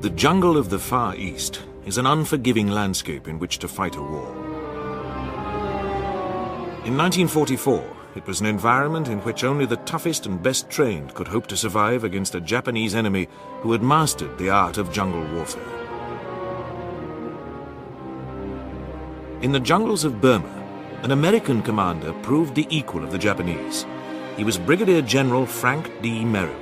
The jungle of the Far East is an unforgiving landscape in which to fight a war. In 1944, it was an environment in which only the toughest and best trained could hope to survive against a Japanese enemy who had mastered the art of jungle warfare. In the jungles of Burma, an American commander proved the equal of the Japanese. He was Brigadier General Frank D. Merrill.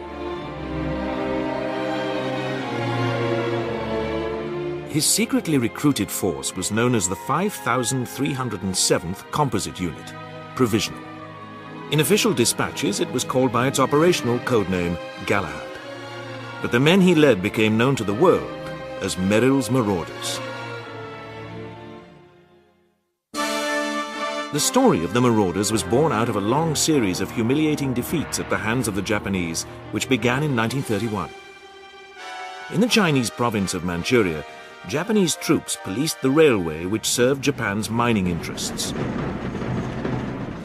His secretly recruited force was known as the 5,307th Composite Unit, Provisional. In official dispatches, it was called by its operational codename Galahad. But the men he led became known to the world as Merrill's Marauders. The story of the Marauders was born out of a long series of humiliating defeats at the hands of the Japanese, which began in 1931. In the Chinese province of Manchuria, Japanese troops policed the railway which served Japan's mining interests.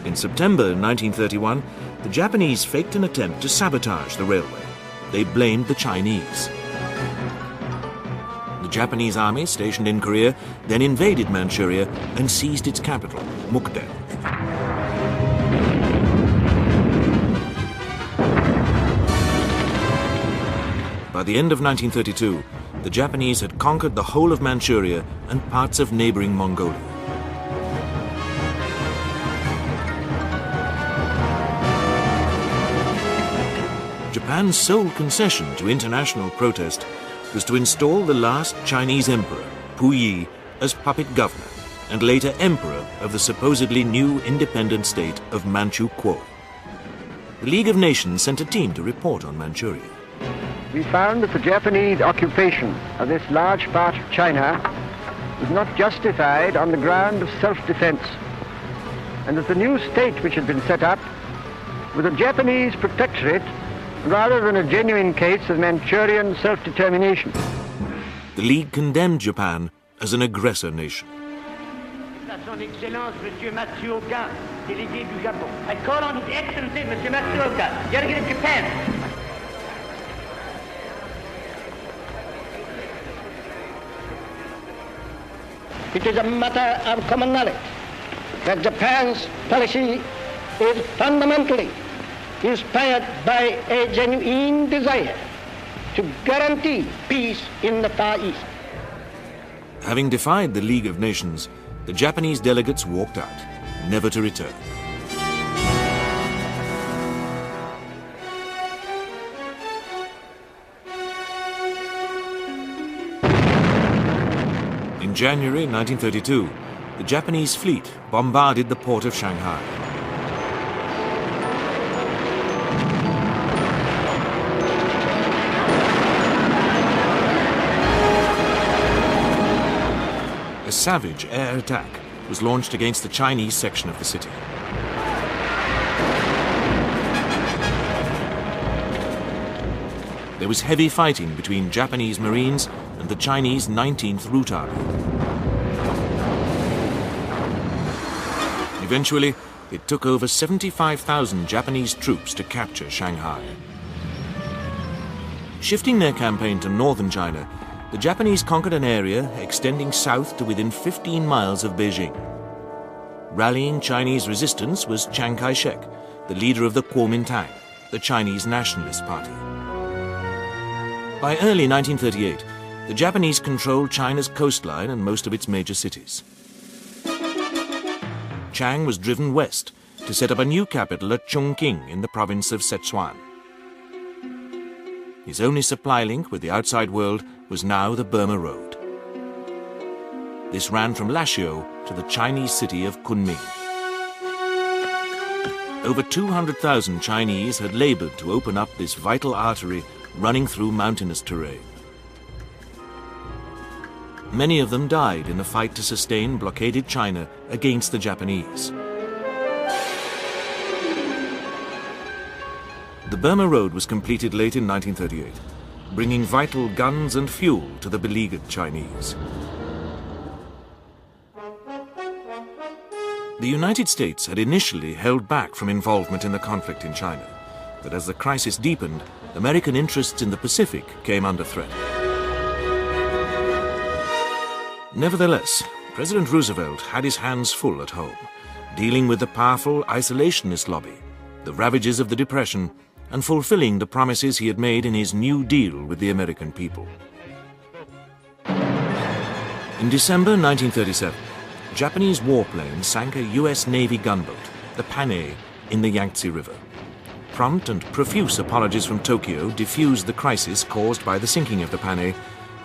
In September 1931, the Japanese faked an attempt to sabotage the railway. They blamed the Chinese. The Japanese army stationed in Korea then invaded Manchuria and seized its capital, Mukden. By the end of 1932, the Japanese had conquered the whole of Manchuria and parts of neighboring Mongolia. Japan's sole concession to international protest was to install the last Chinese emperor, Puyi, as puppet governor and later emperor of the supposedly new independent state of Manchu Kuo. The League of Nations sent a team to report on Manchuria. We found that the Japanese occupation of this large part of China was not justified on the ground of self-defense, and that the new state which had been set up was a Japanese protectorate rather than a genuine case of Manchurian self-determination. The League condemned Japan as an aggressor nation. Son Excellence, Monsieur Matsuoka, délégué du Japon. I call on His Excellency, Monsieur Matsuoka, delegate of Japan. It is a matter of common knowledge that Japan's policy is fundamentally inspired by a genuine desire to guarantee peace in the Far East. Having defied the League of Nations, the Japanese delegates walked out, never to return. In January 1932, the Japanese fleet bombarded the port of Shanghai. A savage air attack was launched against the Chinese section of the city. There was heavy fighting between Japanese Marines and the Chinese 19th Route Army. Eventually, it took over 75,000 Japanese troops to capture Shanghai. Shifting their campaign to northern China, the Japanese conquered an area extending south to within 15 miles of Beijing. Rallying Chinese resistance was Chiang Kai-shek, the leader of the Kuomintang, the Chinese Nationalist Party. By early 1938, the Japanese controlled China's coastline and most of its major cities. Chiang was driven west to set up a new capital at Chongqing in the province of Sichuan. His only supply link with the outside world was now the Burma Road. This ran from Lashio to the Chinese city of Kunming. Over 200,000 Chinese had labored to open up this vital artery running through mountainous terrain. Many of them died in the fight to sustain blockaded China against the Japanese. The Burma Road was completed late in 1938, bringing vital guns and fuel to the beleaguered Chinese. The United States had initially held back from involvement in the conflict in China, but as the crisis deepened, American interests in the Pacific came under threat. Nevertheless, President Roosevelt had his hands full at home, dealing with the powerful isolationist lobby, the ravages of the Depression, and fulfilling the promises he had made in his New Deal with the American people. In December 1937, Japanese warplanes sank a U.S. Navy gunboat, the Panay, in the Yangtze River. Prompt and profuse apologies from Tokyo diffused the crisis caused by the sinking of the Panay,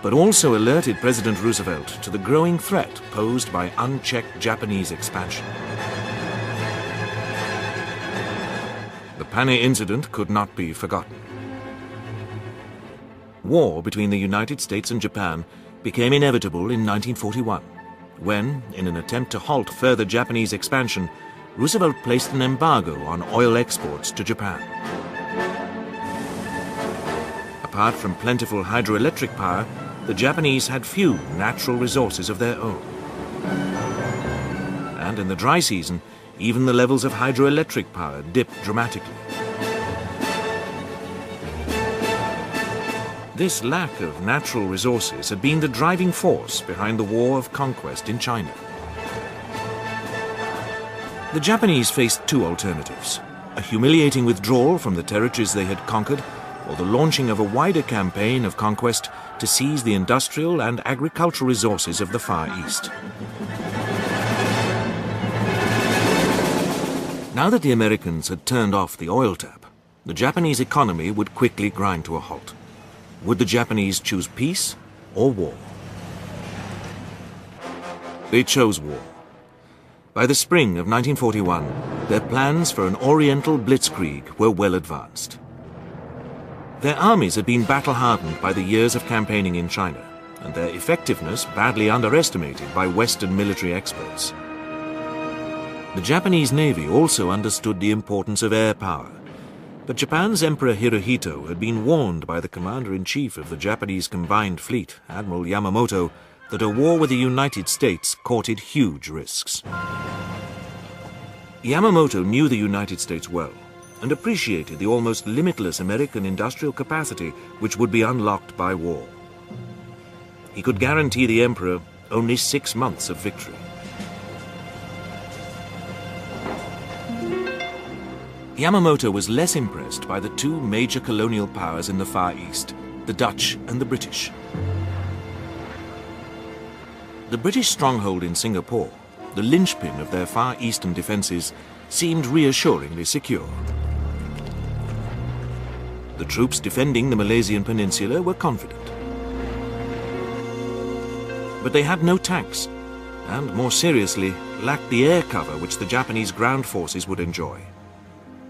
but also alerted President Roosevelt to the growing threat posed by unchecked Japanese expansion. The Panay incident could not be forgotten. War between the United States and Japan became inevitable in 1941, when, in an attempt to halt further Japanese expansion, Roosevelt placed an embargo on oil exports to Japan. Apart from plentiful hydroelectric power, the Japanese had few natural resources of their own. And in the dry season, even the levels of hydroelectric power dipped dramatically. This lack of natural resources had been the driving force behind the war of conquest in China. The Japanese faced two alternatives: a humiliating withdrawal from the territories they had conquered, or the launching of a wider campaign of conquest to seize the industrial and agricultural resources of the Far East. Now that the Americans had turned off the oil tap, the Japanese economy would quickly grind to a halt. Would the Japanese choose peace or war? They chose war. By the spring of 1941, their plans for an Oriental blitzkrieg were well advanced. Their armies had been battle-hardened by the years of campaigning in China, and their effectiveness badly underestimated by Western military experts. The Japanese Navy also understood the importance of air power, but Japan's Emperor Hirohito had been warned by the Commander-in-Chief of the Japanese Combined Fleet, Admiral Yamamoto, that a war with the United States courted huge risks. Yamamoto knew the United States well and appreciated the almost limitless American industrial capacity which would be unlocked by war. He could guarantee the Emperor only 6 months of victory. Yamamoto was less impressed by the two major colonial powers in the Far East, the Dutch and the British. The British stronghold in Singapore, the linchpin of their Far Eastern defences, seemed reassuringly secure. The troops defending the Malaysian peninsula were confident. But they had no tanks, and more seriously, lacked the air cover which the Japanese ground forces would enjoy.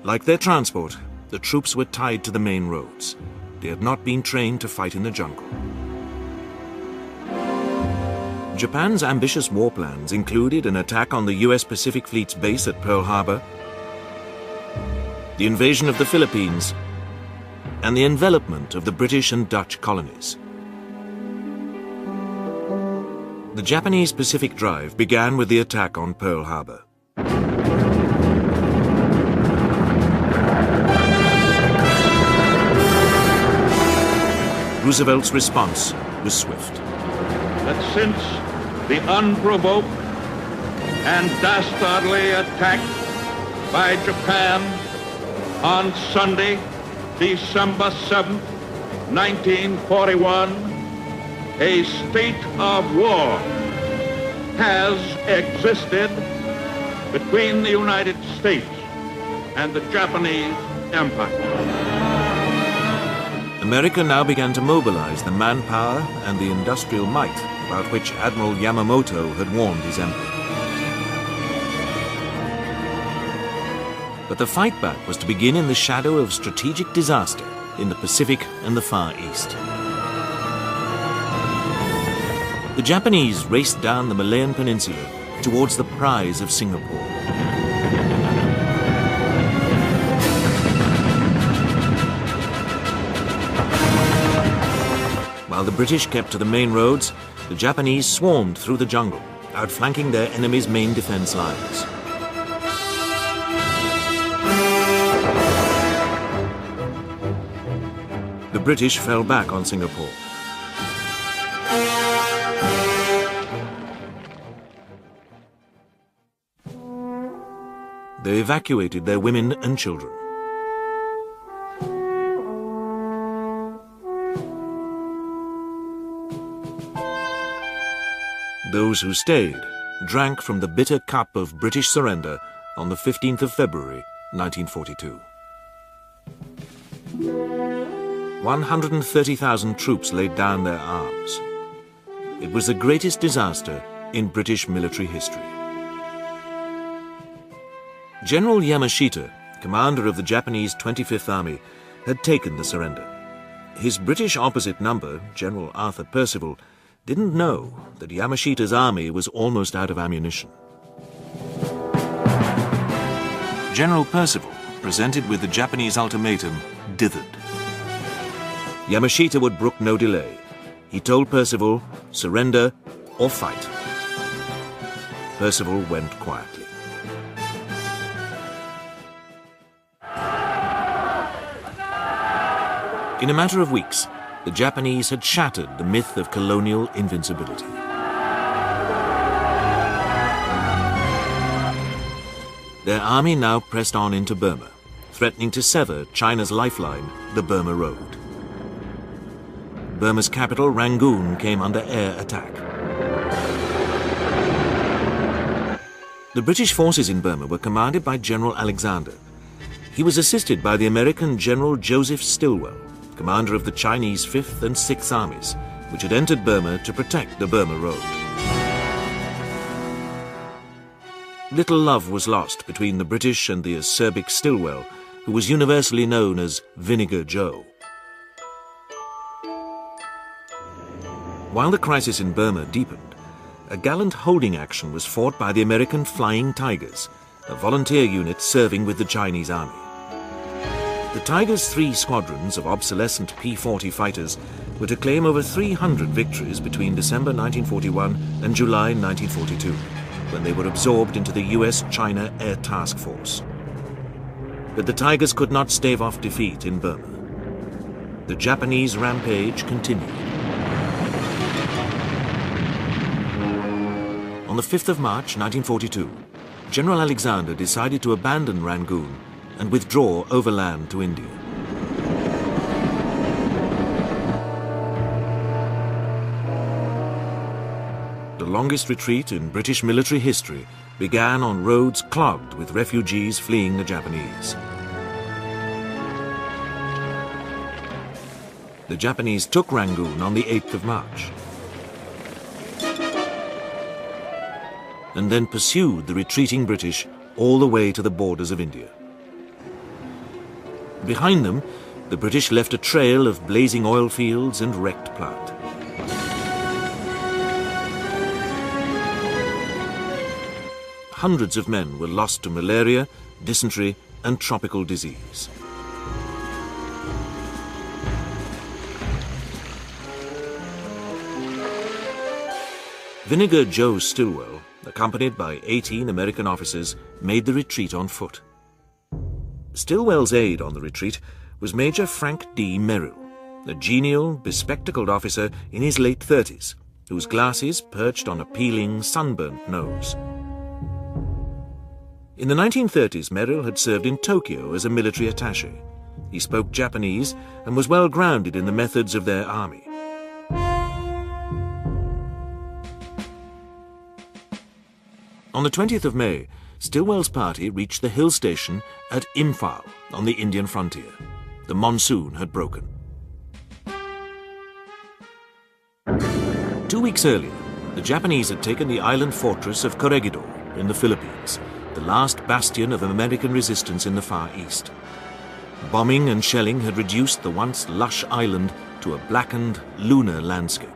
Like their transport, the troops were tied to the main roads. They had not been trained to fight in the jungle. Japan's ambitious war plans included an attack on the US Pacific Fleet's base at Pearl Harbor, the invasion of the Philippines, and the envelopment of the British and Dutch colonies. The Japanese Pacific Drive began with the attack on Pearl Harbor. Roosevelt's response was swift. That since the unprovoked and dastardly attack by Japan on Sunday, December 7th, 1941, a state of war has existed between the United States and the Japanese Empire. America now began to mobilize the manpower and the industrial might about which Admiral Yamamoto had warned his emperor. But the fight back was to begin in the shadow of strategic disaster in the Pacific and the Far East. The Japanese raced down the Malayan Peninsula towards the prize of Singapore. While the British kept to the main roads, the Japanese swarmed through the jungle, outflanking their enemy's main defense lines. The British fell back on Singapore. They evacuated their women and children. Those who stayed drank from the bitter cup of British surrender on the 15th of February, 1942. 130,000 troops laid down their arms. It was the greatest disaster in British military history. General Yamashita, commander of the Japanese 25th Army, had taken the surrender. His British opposite number, General Arthur Percival, didn't know that Yamashita's army was almost out of ammunition. General Percival, presented with the Japanese ultimatum, dithered. Yamashita would brook no delay. He told Percival, surrender or fight. Percival went quietly. In a matter of weeks, the Japanese had shattered the myth of colonial invincibility. Their army now pressed on into Burma, threatening to sever China's lifeline, the Burma Road. Burma's capital, Rangoon, came under air attack. The British forces in Burma were commanded by General Alexander. He was assisted by the American General Joseph Stilwell, commander of the Chinese 5th and 6th Armies, which had entered Burma to protect the Burma Road. Little love was lost between the British and the acerbic Stilwell, who was universally known as Vinegar Joe. While the crisis in Burma deepened, a gallant holding action was fought by the American Flying Tigers, a volunteer unit serving with the Chinese army. The Tigers' 3 squadrons of obsolescent P-40 fighters were to claim over 300 victories between December 1941 and July 1942, when they were absorbed into the US-China Air Task Force. But the Tigers could not stave off defeat in Burma. The Japanese rampage continued. On the 5th of March 1942, General Alexander decided to abandon Rangoon and withdraw overland to India. The longest retreat in British military history began on roads clogged with refugees fleeing the Japanese. The Japanese took Rangoon on the 8th of March and then pursued the retreating British all the way to the borders of India. Behind them, the British left a trail of blazing oil fields and wrecked plant. Hundreds of men were lost to malaria, dysentery, and tropical disease. Vinegar Joe Stilwell, accompanied by 18 American officers, made the retreat on foot. Stillwell's aide on the retreat was Major Frank D. Merrill, a genial, bespectacled officer in his late 30s, whose glasses perched on a peeling, sunburnt nose. In the 1930s, Merrill had served in Tokyo as a military attaché. He spoke Japanese and was well grounded in the methods of their army. On the 20th of May, Stilwell's party reached the hill station at Imphal on the Indian frontier. The monsoon had broken. 2 weeks earlier, the Japanese had taken the island fortress of Corregidor in the Philippines, the last bastion of American resistance in the Far East. Bombing and shelling had reduced the once lush island to a blackened, lunar landscape.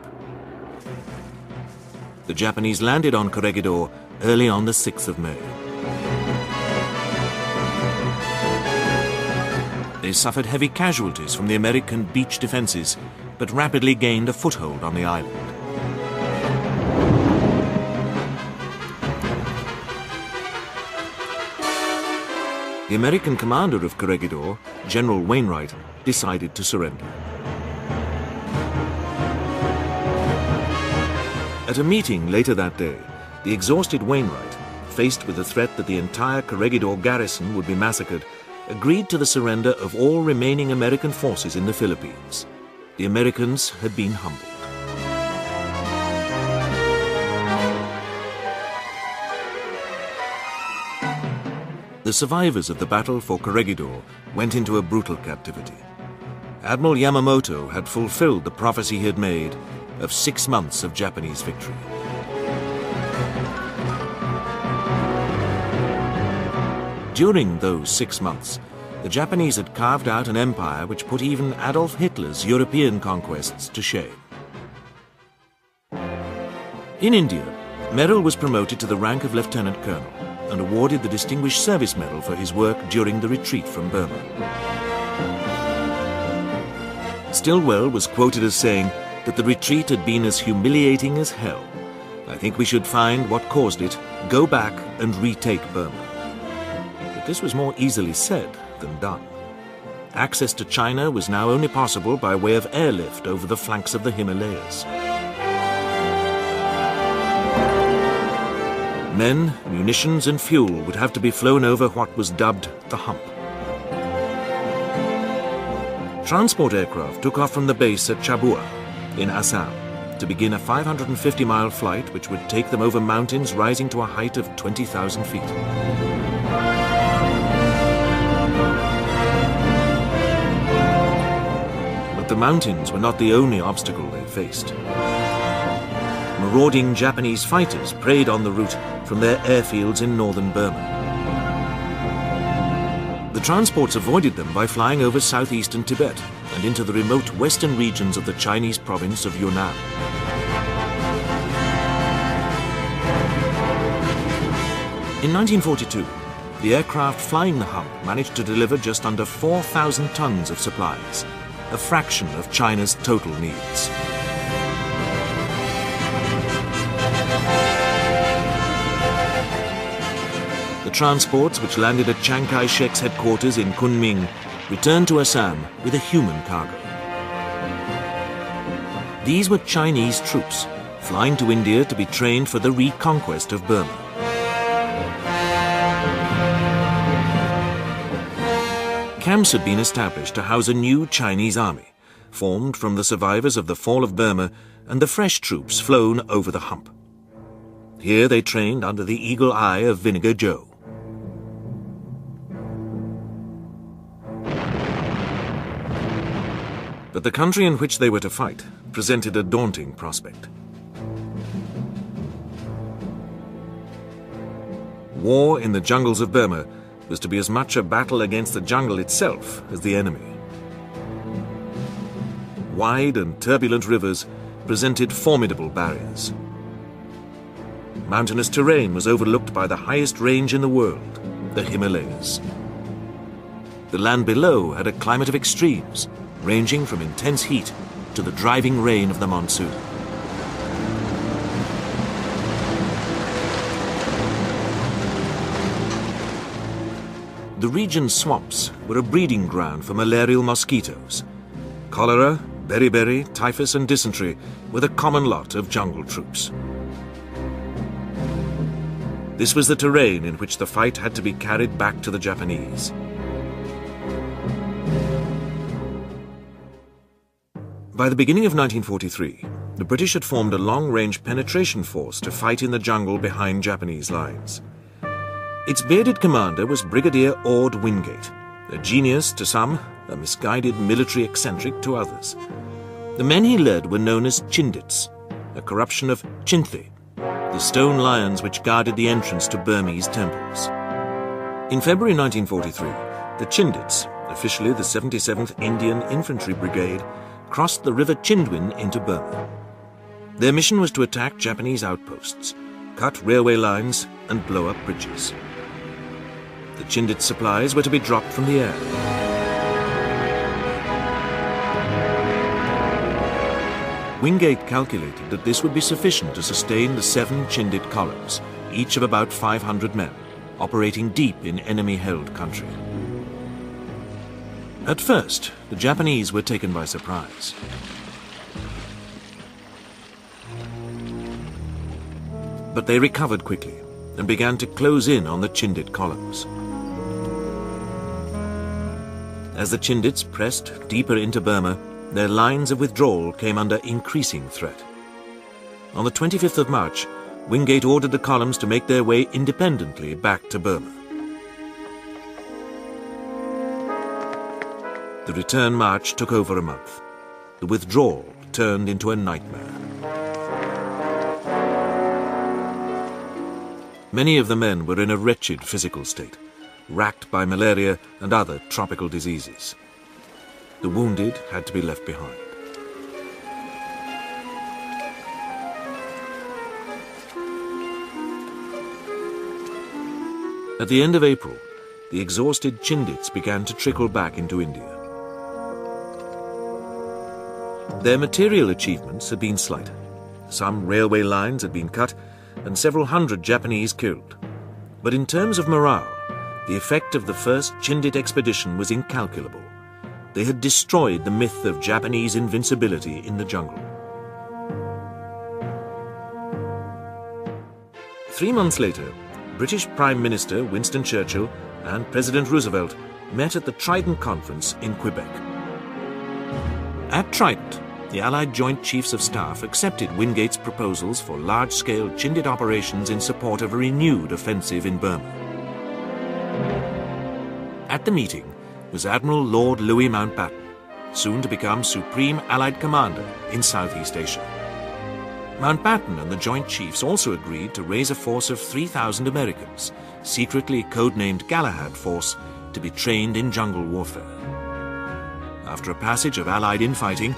The Japanese landed on Corregidor early on the 6th of May. They suffered heavy casualties from the American beach defenses, but rapidly gained a foothold on the island. The American commander of Corregidor, General Wainwright, decided to surrender. At a meeting later that day, the exhausted Wainwright, faced with the threat that the entire Corregidor garrison would be massacred, agreed to the surrender of all remaining American forces in the Philippines. The Americans had been humbled. The survivors of the battle for Corregidor went into a brutal captivity. Admiral Yamamoto had fulfilled the prophecy he had made of 6 months of Japanese victory. During those 6 months, the Japanese had carved out an empire which put even Adolf Hitler's European conquests to shame. In India, Merrill was promoted to the rank of lieutenant colonel and awarded the Distinguished Service Medal for his work during the retreat from Burma. Stilwell was quoted as saying that the retreat had been as humiliating as hell. I think we should find what caused it, go back and retake Burma. But this was more easily said than done. Access to China was now only possible by way of airlift over the flanks of the Himalayas. Men, munitions and fuel would have to be flown over what was dubbed the hump. Transport aircraft took off from the base at Chabua in Assam to begin a 550-mile flight which would take them over mountains rising to a height of 20,000 feet. But the mountains were not the only obstacle they faced. Marauding Japanese fighters preyed on the route from their airfields in northern Burma. The transports avoided them by flying over southeastern Tibet and into the remote western regions of the Chinese province of Yunnan. In 1942, the aircraft flying the hump managed to deliver just under 4,000 tons of supplies, a fraction of China's total needs. The transports which landed at Chiang Kai-shek's headquarters in Kunming returned to Assam with a human cargo. These were Chinese troops flying to India to be trained for the reconquest of Burma. Camps had been established to house a new Chinese army, formed from the survivors of the fall of Burma and the fresh troops flown over the hump. Here they trained under the eagle eye of Vinegar Joe. But the country in which they were to fight presented a daunting prospect. War in the jungles of Burma was to be as much a battle against the jungle itself as the enemy. Wide and turbulent rivers presented formidable barriers. Mountainous terrain was overlooked by the highest range in the world, the Himalayas. The land below had a climate of extremes, ranging from intense heat to the driving rain of the monsoon. The region's swamps were a breeding ground for malarial mosquitoes. Cholera, beriberi, typhus and dysentery were the common lot of jungle troops. This was the terrain in which the fight had to be carried back to the Japanese. By the beginning of 1943, the British had formed a long-range penetration force to fight in the jungle behind Japanese lines. Its bearded commander was Brigadier Ord Wingate, a genius to some, a misguided military eccentric to others. The men he led were known as Chindits, a corruption of Chinthi, the stone lions which guarded the entrance to Burmese temples. In February 1943, the Chindits, officially the 77th Indian Infantry Brigade, crossed the river Chindwin into Burma. Their mission was to attack Japanese outposts, cut railway lines and blow up bridges. The Chindit supplies were to be dropped from the air. Wingate calculated that this would be sufficient to sustain the 7 Chindit columns, each of about 500 men, operating deep in enemy-held country. At first, the Japanese were taken by surprise. But they recovered quickly and began to close in on the Chindit columns. As the Chindits pressed deeper into Burma, their lines of withdrawal came under increasing threat. On the 25th of March, Wingate ordered the columns to make their way independently back to Burma. The return march took over a month. The withdrawal turned into a nightmare. Many of the men were in a wretched physical state, racked by malaria and other tropical diseases. The wounded had to be left behind. At the end of April, the exhausted Chindits began to trickle back into India. Their material achievements had been slight. Some railway lines had been cut and several hundred Japanese killed. But in terms of morale, the effect of the first Chindit expedition was incalculable. They had destroyed the myth of Japanese invincibility in the jungle. 3 months later, British Prime Minister Winston Churchill and President Roosevelt met at the Trident Conference in Quebec. At Trident, the Allied Joint Chiefs of Staff accepted Wingate's proposals for large-scale Chindit operations in support of a renewed offensive in Burma. At the meeting was Admiral Lord Louis Mountbatten, soon to become Supreme Allied Commander in Southeast Asia. Mountbatten and the Joint Chiefs also agreed to raise a force of 3,000 Americans, secretly codenamed Galahad Force, to be trained in jungle warfare. After a passage of Allied infighting,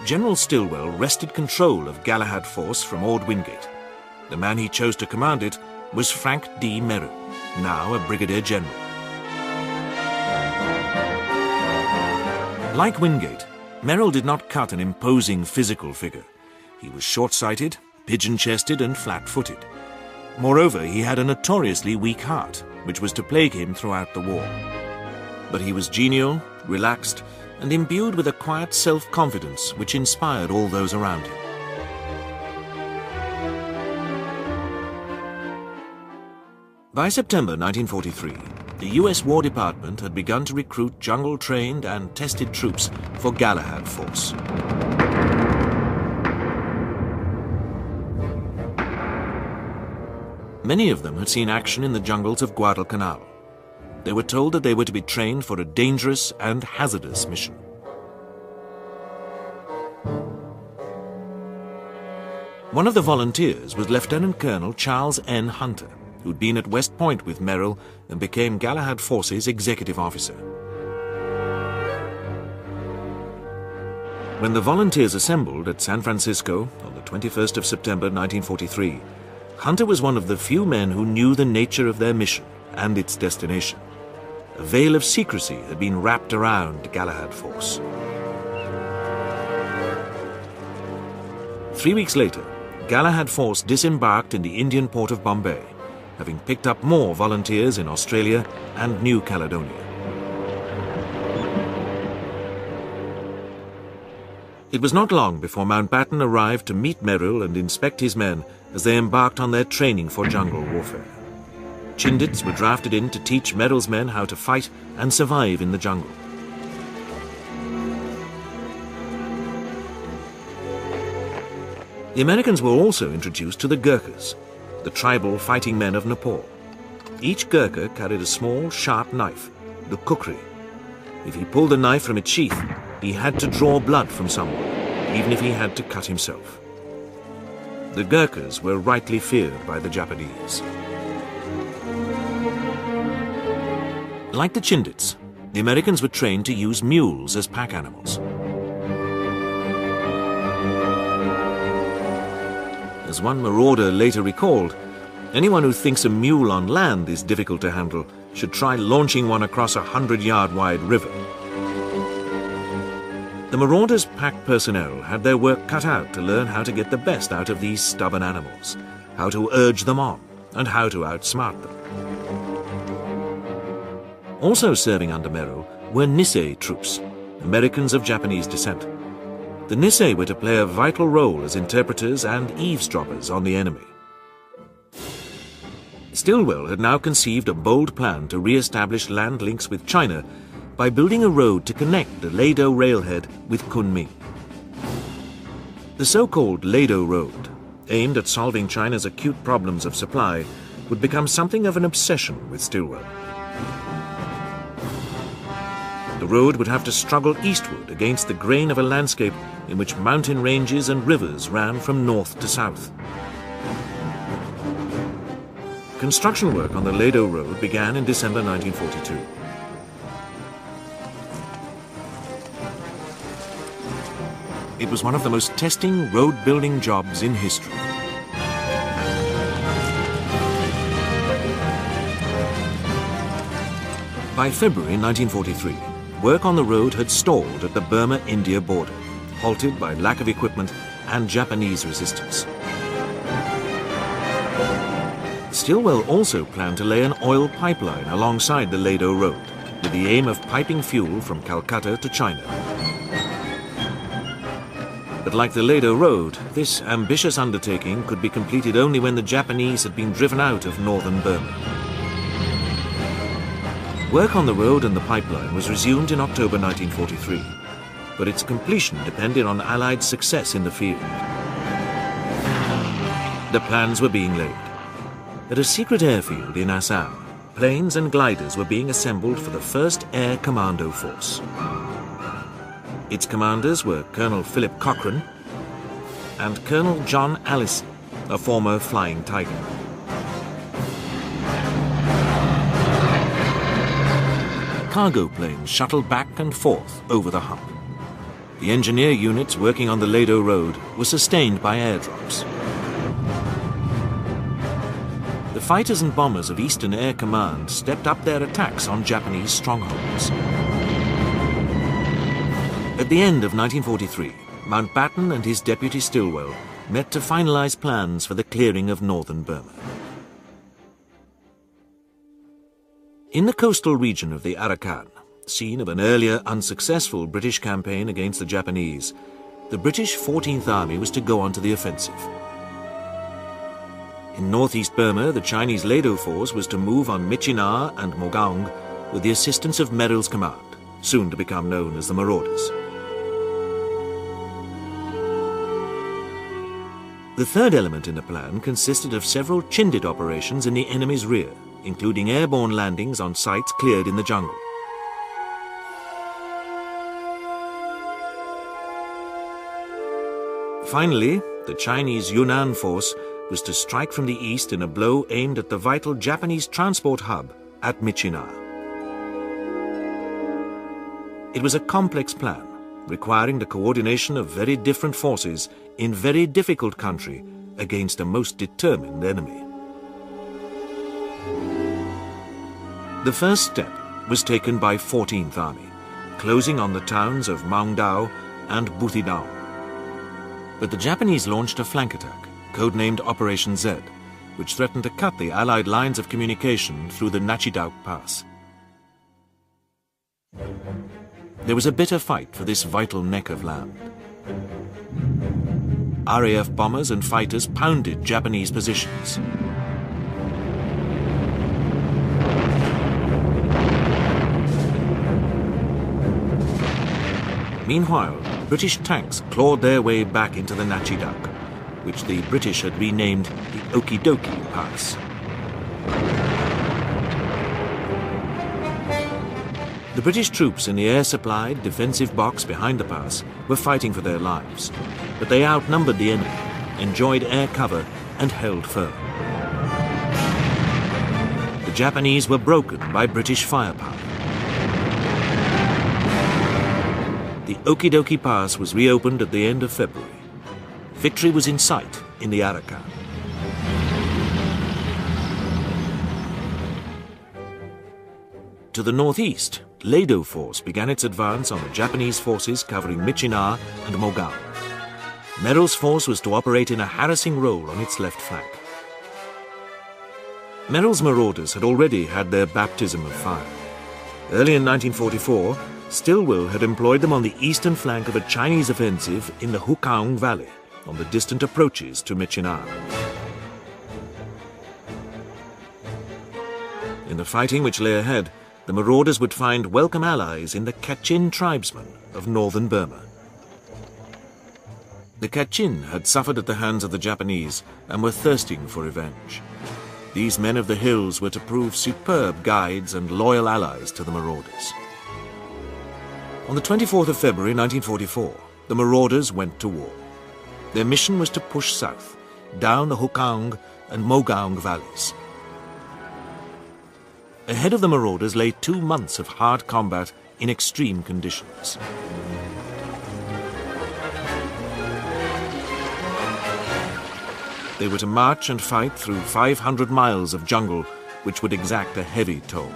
General Stilwell wrested control of Galahad Force from Ord Wingate. The man he chose to command it was Frank D. Merrill, now a brigadier general. Like Wingate, Merrill did not cut an imposing physical figure. He was short-sighted, pigeon-chested and flat-footed. Moreover, he had a notoriously weak heart, which was to plague him throughout the war. But he was genial, relaxed, and imbued with a quiet self-confidence which inspired all those around him. By September 1943, the US War Department had begun to recruit jungle-trained and tested troops for Galahad Force. Many of them had seen action in the jungles of Guadalcanal. They were told that they were to be trained for a dangerous and hazardous mission. One of the volunteers was Lieutenant Colonel Charles N. Hunter, who'd been at West Point with Merrill and became Galahad Force's executive officer. When the volunteers assembled at San Francisco on the 21st of September 1943, Hunter was one of the few men who knew the nature of their mission and its destination. A veil of secrecy had been wrapped around Galahad Force. 3 weeks later, Galahad Force disembarked in the Indian port of Bombay, having picked up more volunteers in Australia and New Caledonia. It was not long before Mountbatten arrived to meet Merrill and inspect his men as they embarked on their training for jungle warfare. Chindits were drafted in to teach Merrill's men how to fight and survive in the jungle. The Americans were also introduced to the Gurkhas, the tribal fighting men of Nepal. Each Gurkha carried a small, sharp knife, the kukri. If he pulled the knife from its sheath, he had to draw blood from someone, even if he had to cut himself. The Gurkhas were rightly feared by the Japanese. Like the Chindits, the Americans were trained to use mules as pack animals. As one marauder later recalled, anyone who thinks a mule on land is difficult to handle should try launching one across a 100-yard-wide river. The Marauders' pack personnel had their work cut out to learn how to get the best out of these stubborn animals, how to urge them on, and how to outsmart them. Also serving under Merrill were Nisei troops, Americans of Japanese descent. The Nisei were to play a vital role as interpreters and eavesdroppers on the enemy. Stilwell had now conceived a bold plan to re-establish land links with China by building a road to connect the Lado railhead with Kunming. The so-called Lado Road, aimed at solving China's acute problems of supply, would become something of an obsession with Stilwell. The road would have to struggle eastward against the grain of a landscape in which mountain ranges and rivers ran from north to south. Construction work on the Lado Road began in December 1942. It was one of the most testing road-building jobs in history. By February 1943, work on the road had stalled at the Burma-India border, halted by lack of equipment and Japanese resistance. Stilwell also planned to lay an oil pipeline alongside the Lado Road, with the aim of piping fuel from Calcutta to China. But like the Lado Road, this ambitious undertaking could be completed only when the Japanese had been driven out of northern Burma. Work on the road and the pipeline was resumed in October 1943, but its completion depended on Allied success in the field. The plans were being laid. At a secret airfield in Assam, planes and gliders were being assembled for the 1st Air Commando Force. Its commanders were Colonel Philip Cochrane and Colonel John Allison, a former Flying Tiger. Cargo planes shuttled back and forth over the hump. The engineer units working on the Lado Road were sustained by airdrops. The fighters and bombers of Eastern Air Command stepped up their attacks on Japanese strongholds. At the end of 1943, Mountbatten and his deputy Stilwell met to finalize plans for the clearing of northern Burma. In the coastal region of the Arakan, scene of an earlier unsuccessful British campaign against the Japanese, the British 14th Army was to go on to the offensive. In northeast Burma, the Chinese Lado Force was to move on Myitkyina and Mogaung with the assistance of Merrill's command, soon to become known as the Marauders. The third element in the plan consisted of several Chindit operations in the enemy's rear, including airborne landings on sites cleared in the jungle. Finally, the Chinese Yunnan force was to strike from the east in a blow aimed at the vital Japanese transport hub at Myitkyina. It was a complex plan, requiring the coordination of very different forces in very difficult country against a most determined enemy. The first step was taken by 14th Army, closing on the towns of Maungdao and Buthidaung. But the Japanese launched a flank attack, codenamed Operation Z, which threatened to cut the Allied lines of communication through the Nachidauk Pass. There was a bitter fight for this vital neck of land. RAF bombers and fighters pounded Japanese positions. Meanwhile, British tanks clawed their way back into the Nachidauk, which the British had renamed the Okidoki Pass. The British troops in the air-supplied defensive box behind the pass were fighting for their lives, but they outnumbered the enemy, enjoyed air cover, and held firm. The Japanese were broken by British firepower. The Okidoki Pass was reopened at the end of February. Victory was in sight in the Arakan. To the northeast, Lado Force began its advance on the Japanese forces covering Myitkyina and Mogaung. Merrill's force was to operate in a harassing role on its left flank. Merrill's Marauders had already had their baptism of fire. Early in 1944, Stilwell had employed them on the eastern flank of a Chinese offensive in the Hukaung Valley, on the distant approaches to Myitkyina. the fighting which lay ahead, the Marauders would find welcome allies in the Kachin tribesmen of northern Burma. The Kachin had suffered at the hands of the Japanese and were thirsting for revenge. These men of the hills were to prove superb guides and loyal allies to the Marauders. On the 24th of February 1944, the Marauders went to war. Their mission was to push south, down the Hokaung and Mogaung valleys. Ahead of the Marauders lay 2 months of hard combat in extreme conditions. They were to march and fight through 500 miles of jungle, which would exact a heavy toll.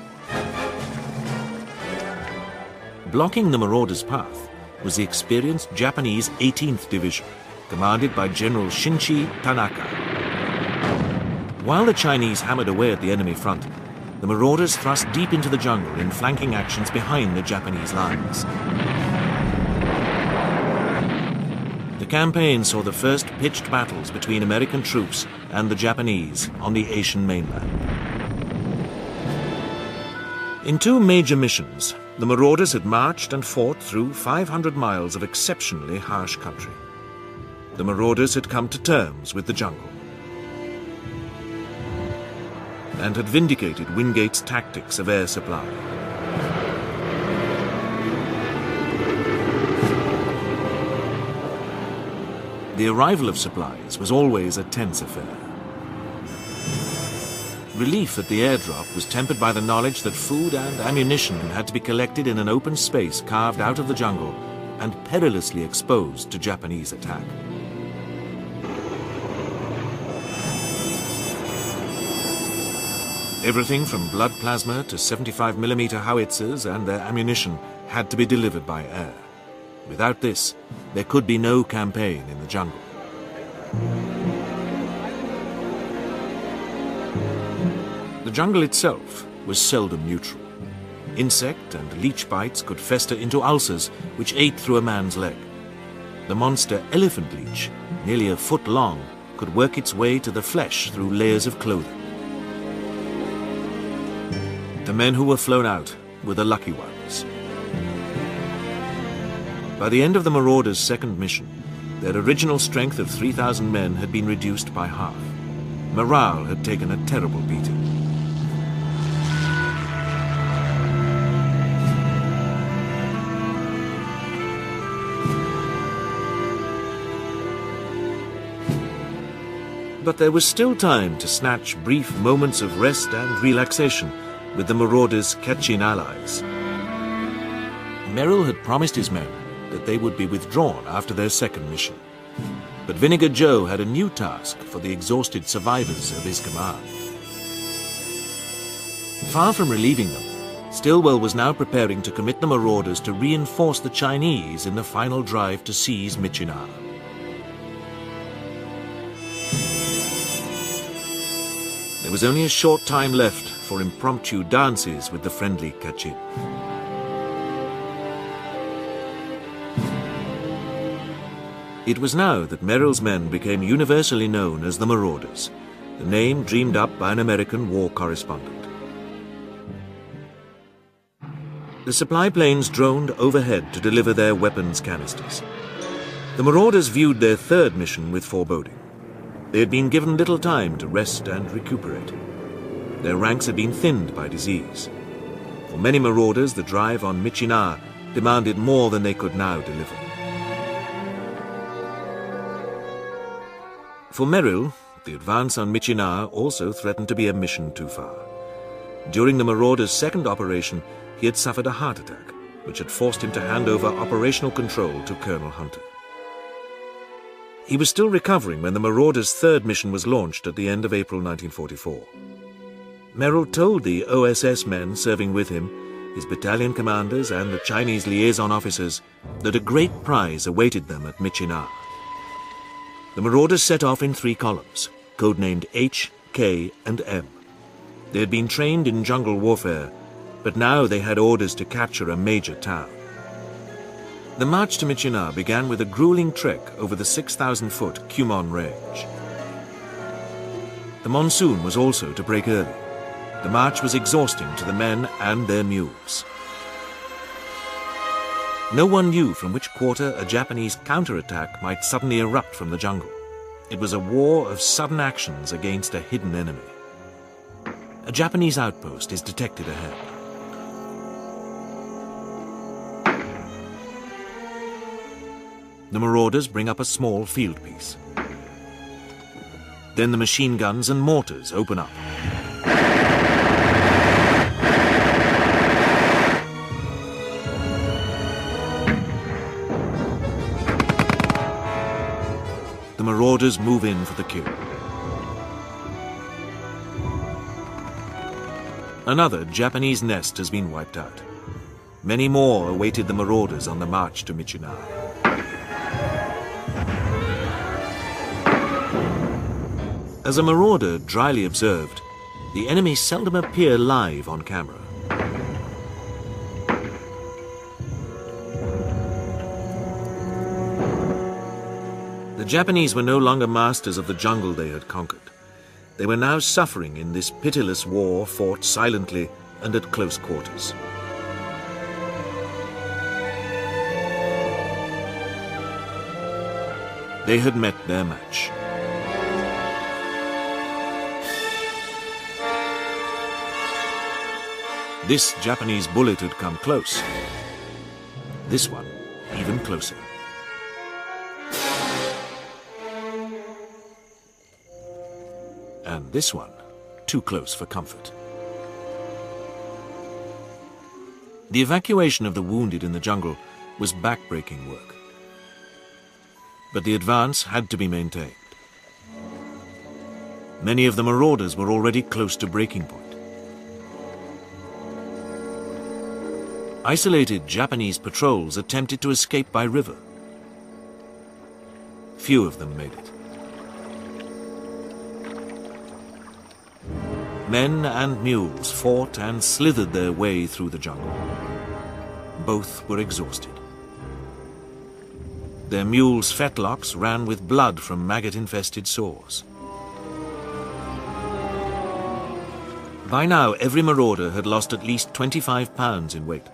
Blocking the Marauders' path was the experienced Japanese 18th Division, commanded by General Shinchi Tanaka. While the Chinese hammered away at the enemy front, the Marauders thrust deep into the jungle in flanking actions behind the Japanese lines. The campaign saw the first pitched battles between American troops and the Japanese on the Asian mainland. In 2 major missions, the Marauders had marched and fought through 500 miles of exceptionally harsh country. The Marauders had come to terms with the jungle and had vindicated Wingate's tactics of air supply. The arrival of supplies was always a tense affair. Relief at the airdrop was tempered by the knowledge that food and ammunition had to be collected in an open space carved out of the jungle and perilously exposed to Japanese attack. Everything from blood plasma to 75mm howitzers and their ammunition had to be delivered by air. Without this, there could be no campaign in the jungle. The jungle itself was seldom neutral. Insect and leech bites could fester into ulcers which ate through a man's leg. The monster elephant leech, nearly a foot long, could work its way to the flesh through layers of clothing. The men who were flown out were the lucky ones. By the end of the Marauders' second mission, their original strength of 3,000 men had been reduced by half. Morale had taken a terrible beating. But there was still time to snatch brief moments of rest and relaxation with the Marauders' Kachin allies. Merrill had promised his men that they would be withdrawn after their second mission. But Vinegar Joe had a new task for the exhausted survivors of his command. Far from relieving them, Stilwell was now preparing to commit the Marauders to reinforce the Chinese in the final drive to seize Myitkyina. There was only a short time left for impromptu dances with the friendly Kachin. It was now that Merrill's men became universally known as the Marauders, the name dreamed up by an American war correspondent. The supply planes droned overhead to deliver their weapons canisters. The Marauders viewed their third mission with foreboding. They had been given little time to rest and recuperate. Their ranks had been thinned by disease. For many Marauders, the drive on Myitkyina demanded more than they could now deliver. For Merrill, the advance on Myitkyina also threatened to be a mission too far. During the Marauders' second operation, he had suffered a heart attack, which had forced him to hand over operational control to Colonel Hunter. He was still recovering when the Marauders' third mission was launched at the end of April 1944. Merrill told the OSS men serving with him, his battalion commanders and the Chinese liaison officers, that a great prize awaited them at Myitkyina. The Marauders set off in 3 columns, codenamed H, K, and M. They had been trained in jungle warfare, but now they had orders to capture a major town. The march to Myitkyina began with a grueling trek over the 6,000-foot Kumon Range. The monsoon was also to break early. The march was exhausting to the men and their mules. No one knew from which quarter a Japanese counterattack might suddenly erupt from the jungle. It was a war of sudden actions against a hidden enemy. A Japanese outpost is detected ahead. The Marauders bring up a small field piece. Then the machine guns and mortars open up. The Marauders move in for the kill. Another Japanese nest has been wiped out. Many more awaited the Marauders on the march to Michina. As a marauder dryly observed, the enemy seldom appear live on camera. The Japanese were no longer masters of the jungle they had conquered. They were now suffering in this pitiless war fought silently and at close quarters. They had met their match. This Japanese bullet had come close. This one, even closer. And this one, too close for comfort. The evacuation of the wounded in the jungle was back-breaking work. But the advance had to be maintained. Many of the Marauders were already close to breaking point. Isolated Japanese patrols attempted to escape by river. Few of them made it. Men and mules fought and slithered their way through the jungle. Both were exhausted. Their mules' fetlocks ran with blood from maggot-infested sores. By now, every marauder had lost at least 25 pounds in weight.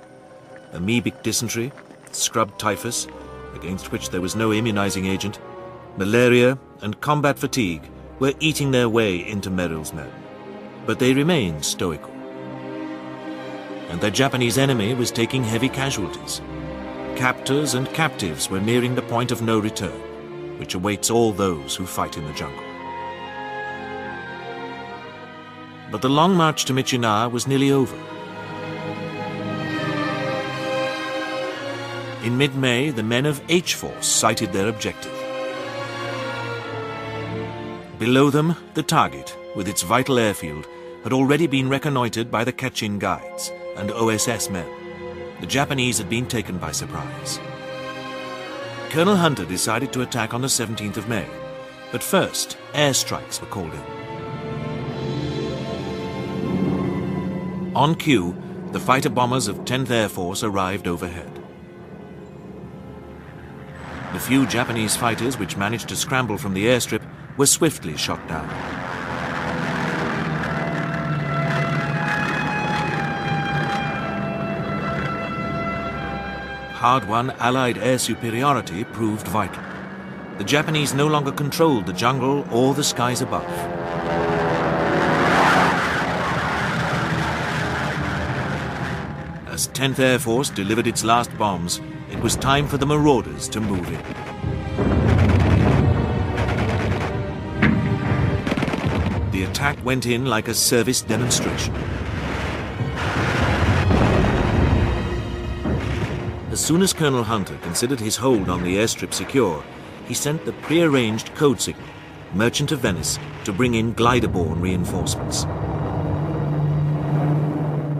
Amoebic dysentery, scrub typhus, against which there was no immunizing agent, malaria and combat fatigue were eating their way into Merrill's men. But they remained stoical. And their Japanese enemy was taking heavy casualties. Captors and captives were nearing the point of no return, which awaits all those who fight in the jungle. But the long march to Michina was nearly over. In mid-May, the men of H Force sighted their objective. Below them, the target, with its vital airfield, had already been reconnoitered by the Kachin guides and OSS men. The Japanese had been taken by surprise. Colonel Hunter decided to attack on the 17th of May, but first, airstrikes were called in. On cue, the fighter bombers of 10th Air Force arrived overhead. The few Japanese fighters which managed to scramble from the airstrip were swiftly shot down. Hard-won Allied air superiority proved vital. The Japanese no longer controlled the jungle or the skies above. As 10th Air Force delivered its last bombs, it was time for the Marauders to move in. The attack went in like a service demonstration. As soon as Colonel Hunter considered his hold on the airstrip secure, he sent the pre-arranged code signal, Merchant of Venice, to bring in glider-borne reinforcements.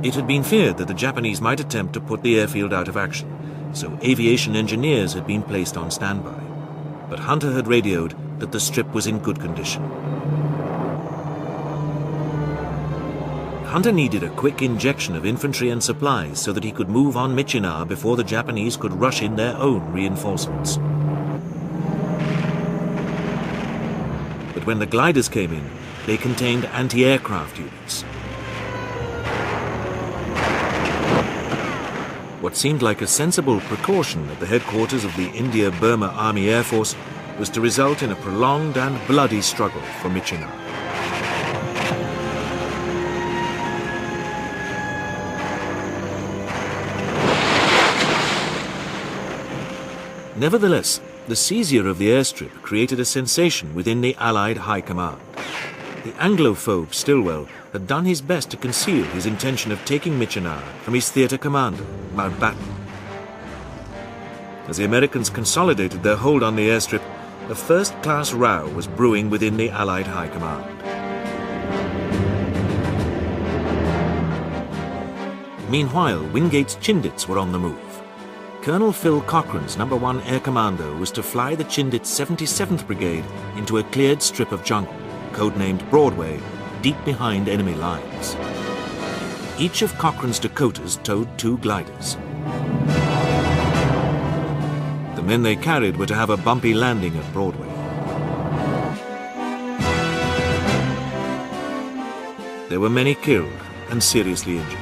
It had been feared that the Japanese might attempt to put the airfield out of action, so aviation engineers had been placed on standby. But Hunter had radioed that the strip was in good condition. Hunter needed a quick injection of infantry and supplies so that he could move on Michina before the Japanese could rush in their own reinforcements. But when the gliders came in, they contained anti-aircraft units. What seemed like a sensible precaution at the headquarters of the India-Burma Army Air Force was to result in a prolonged and bloody struggle for Myitkyina. Nevertheless, the seizure of the airstrip created a sensation within the Allied High Command. The Anglophobe Stilwell had done his best to conceal his intention of taking Myitkyina from his theatre commander, Mountbatten. As the Americans consolidated their hold on the airstrip, a first-class row was brewing within the Allied High Command. Meanwhile, Wingate's Chindits were on the move. Colonel Phil Cochrane's No. 1 Air Commando was to fly the Chindits' 77th Brigade into a cleared strip of jungle, codenamed Broadway, deep behind enemy lines. Each of Cochrane's Dakotas towed 2 gliders. The men they carried were to have a bumpy landing at Broadway. There were many killed and seriously injured.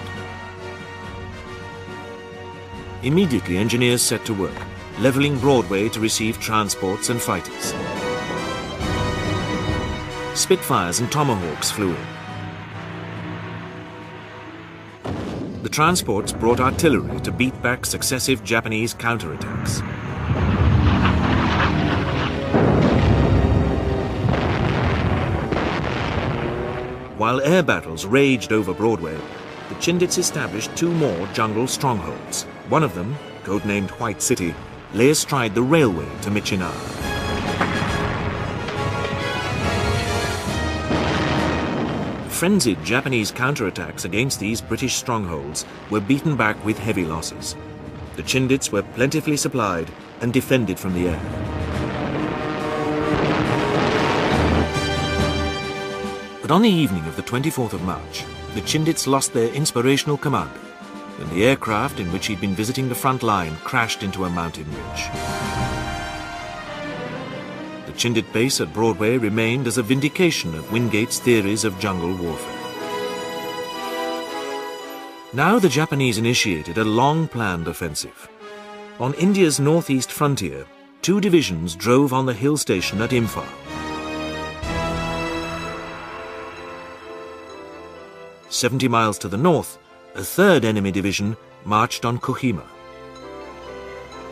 Immediately, engineers set to work, levelling Broadway to receive transports and fighters. Spitfires and Tomahawks flew in. The transports brought artillery to beat back successive Japanese counterattacks. While air battles raged over Broadway, the Chindits established 2 more jungle strongholds. One of them, codenamed White City, lay astride the railway to Myitkyina. Frenzied Japanese counterattacks against these British strongholds were beaten back with heavy losses. The Chindits were plentifully supplied and defended from the air. But on the evening of the 24th of March, the Chindits lost their inspirational commander, when the aircraft in which he'd been visiting the front line crashed into a mountain ridge. The Chindit base at Broadway remained as a vindication of Wingate's theories of jungle warfare. Now the Japanese initiated a long-planned offensive. On India's northeast frontier, 2 divisions drove on the hill station at Imphal. "70 miles to the north, a 3rd enemy division marched on Kohima.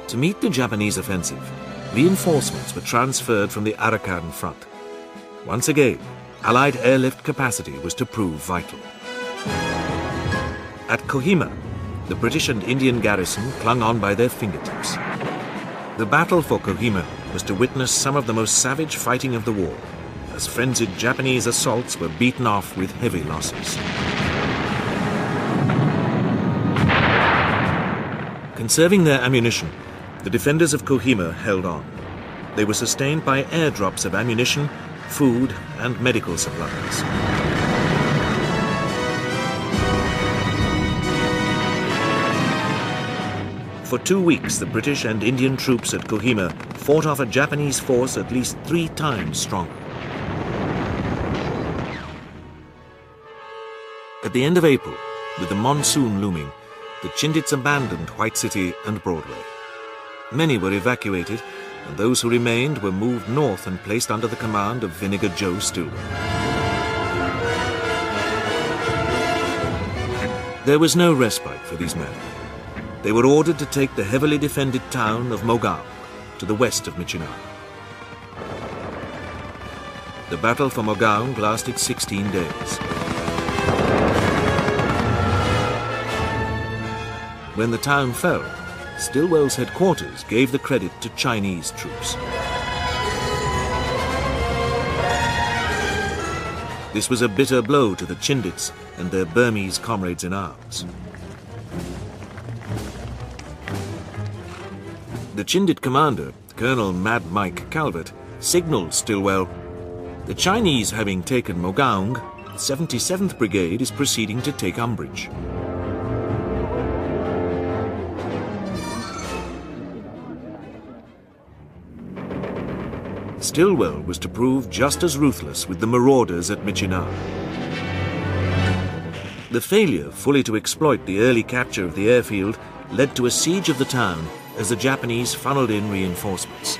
To meet the Japanese offensive, reinforcements were transferred from the Arakan front. Once again, Allied airlift capacity was to prove vital. At Kohima, the British and Indian garrison clung on by their fingertips. The battle for Kohima was to witness some of the most savage fighting of the war, as frenzied Japanese assaults were beaten off with heavy losses. Conserving their ammunition, the defenders of Kohima held on. They were sustained by airdrops of ammunition, food, and medical supplies. For 2 weeks, the British and Indian troops at Kohima fought off a Japanese force at least 3 times stronger. At the end of April, with the monsoon looming, the Chindits abandoned White City and Broadway. Many were evacuated, and those who remained were moved north and placed under the command of Vinegar Joe Stilwell. There was no respite for these men. They were ordered to take the heavily defended town of Mogaung to the west of Myitkyina. The battle for Mogaung lasted 16 days. When the town fell, Stilwell's headquarters gave the credit to Chinese troops. This was a bitter blow to the Chindits and their Burmese comrades in arms. The Chindit commander, Colonel Mad Mike Calvert, signaled Stilwell, "The Chinese having taken Mogaung, the 77th Brigade is proceeding to take umbrage." Stilwell was to prove just as ruthless with the Marauders at Myitkyina. The failure fully to exploit the early capture of the airfield led to a siege of the town as the Japanese funneled in reinforcements.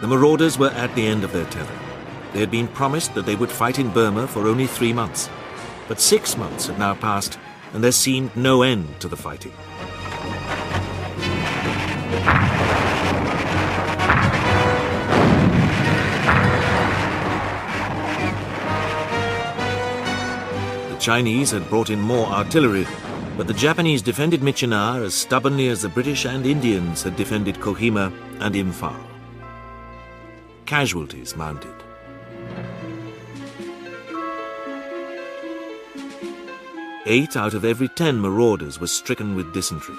The Marauders were at the end of their tether. They had been promised that they would fight in Burma for only 3 months, but 6 months had now passed and there seemed no end to the fighting. The Chinese had brought in more artillery, but the Japanese defended Myitkyina as stubbornly as the British and Indians had defended Kohima and Imphal. Casualties mounted. Eight out of every 10 Marauders were stricken with dysentery.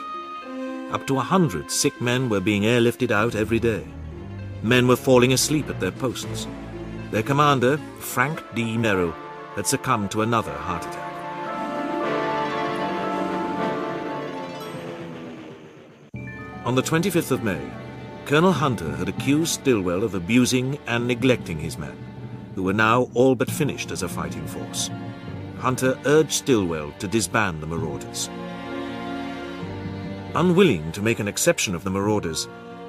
Up to 100 sick men were being airlifted out every day. Men were falling asleep at their posts. Their commander, Frank D. Merrill, had succumbed to another heart attack. On the 25th of May, Colonel Hunter had accused Stilwell of abusing and neglecting his men, who were now all but finished as a fighting force. Hunter urged Stilwell to disband the Marauders. Unwilling to make an exception of the Marauders,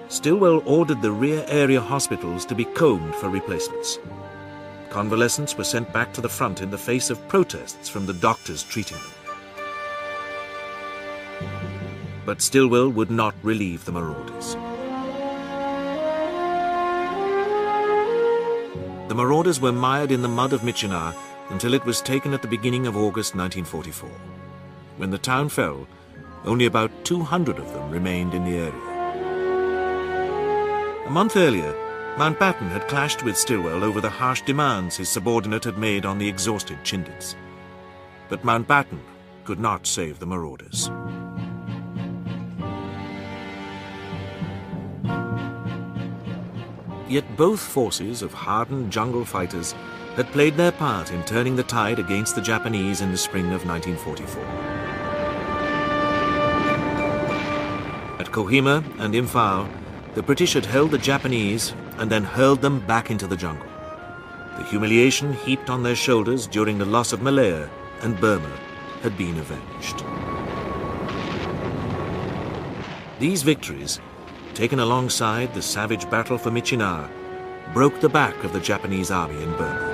Stilwell ordered the rear area hospitals to be combed for replacements. Convalescents were sent back to the front in the face of protests from the doctors treating them. But Stilwell would not relieve the Marauders. The Marauders were mired in the mud of Myitkyina until it was taken at the beginning of August 1944. When the town fell, only about 200 of them remained in the area. A month earlier, Mountbatten had clashed with Stilwell over the harsh demands his subordinate had made on the exhausted Chindits. But Mountbatten could not save the Marauders. Yet both forces of hardened jungle fighters had played their part in turning the tide against the Japanese in the spring of 1944. At Kohima and Imphal, the British had held the Japanese and then hurled them back into the jungle. The humiliation heaped on their shoulders during the loss of Malaya and Burma had been avenged. These victories, taken alongside the savage battle for Myitkyina, broke the back of the Japanese army in Burma.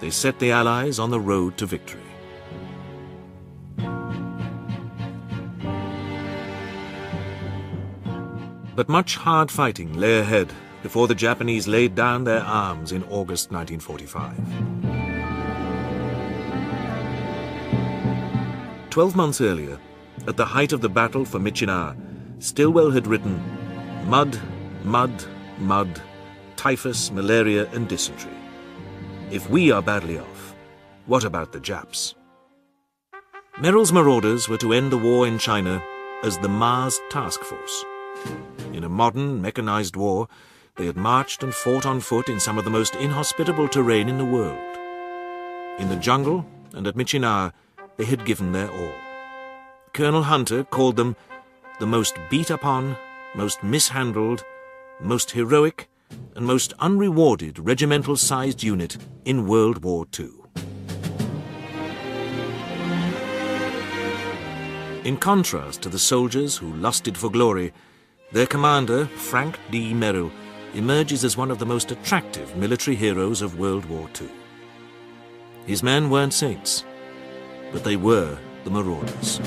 They set the Allies on the road to victory. But much hard fighting lay ahead before the Japanese laid down their arms in August 1945. 12 months earlier, at the height of the battle for Myitkyina, Stilwell had written, "Mud, mud, mud, typhus, malaria and dysentery. If we are badly off, what about the Japs?" Merrill's Marauders were to end the war in China as the Mars Task Force. In a modern, mechanized war, they had marched and fought on foot in some of the most inhospitable terrain in the world. In the jungle and at Myitkyina, they had given their all. Colonel Hunter called them the most beat upon, most mishandled, most heroic, and most unrewarded regimental-sized unit in World War II. In contrast to the soldiers who lusted for glory, their commander, Frank D. Merrill, emerges as one of the most attractive military heroes of World War II. His men weren't saints, but they were the Marauders.